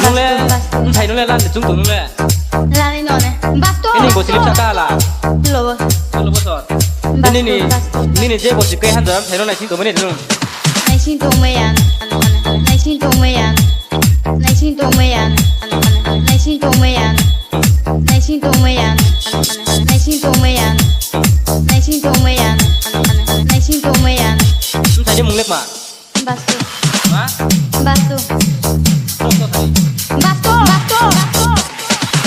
nungle thầy nungle lan để chúng tụi nungle lan đi nọ này basto cái này bộ xịt chaka là lo lo bớt rồi nên này chế bộ xịt cây hắn giờ thầy nó này xin tụi mấy này luôn này xin tụi mày ăn này xin tụi mày ăn này xin tụi mày ăn này xin tụi mày ăn này xin tụi mày ăn này xin tụi mày ăn này xin tụi mày ăn này xin tụi mày ăn thầy đi mùng lép mà basto hả basto không có thầy basto basto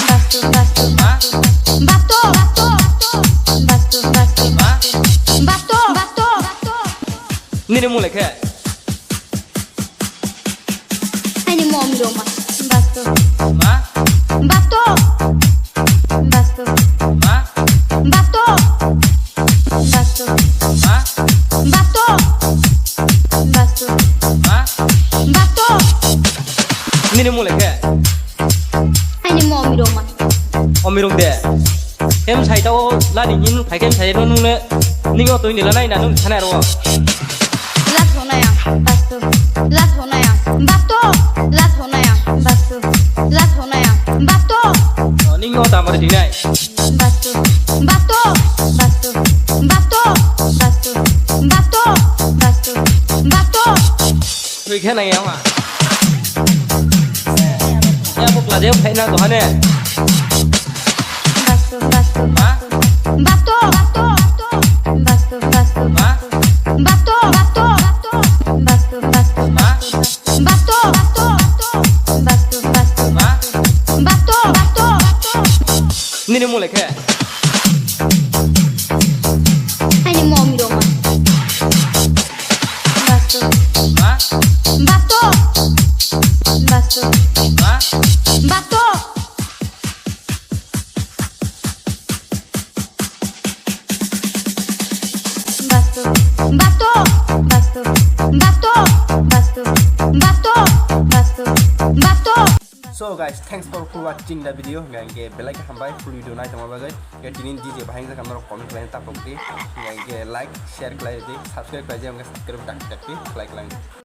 basto basto hả basto basto basto basto hả basto basto basto nên đi mùng lép khe anh đi mồm đồ mà basto hả basto basto hả basto basto hả basto basto hả basto nên đi mùng lép khe anh đi mồm đồ mà ông mình để em thầy tao là định nhìn thầy em thầy nó nungle ninh ở tôi này là này là nung thế này rồi lát hôm nay à basto lát hôm nay à basto lát hôm nay à basto lát hôm nay à basto ninh ở tạm ở đây này basto basto basto basto basto basto basto basto thôi cái này em à em một là đeo phải nào của hắn nè basto basto hả basto basto basto basto hả basto basto basto basto hả basto basto basto basto hả basto basto nên đi mùng lép khe anh đi mồm đồ mà basto hả basto basto hả basto basto basto basto basto basto basto basto basto So guys, thanks for watching the video. Ngai ke belai hambai full video nai tama bagai. Ke tinin DJ bahang sa kamera comment lain tak pokti. Ngai ke like, share kelai di, subscribe aja ngai subscribe dak dak like like.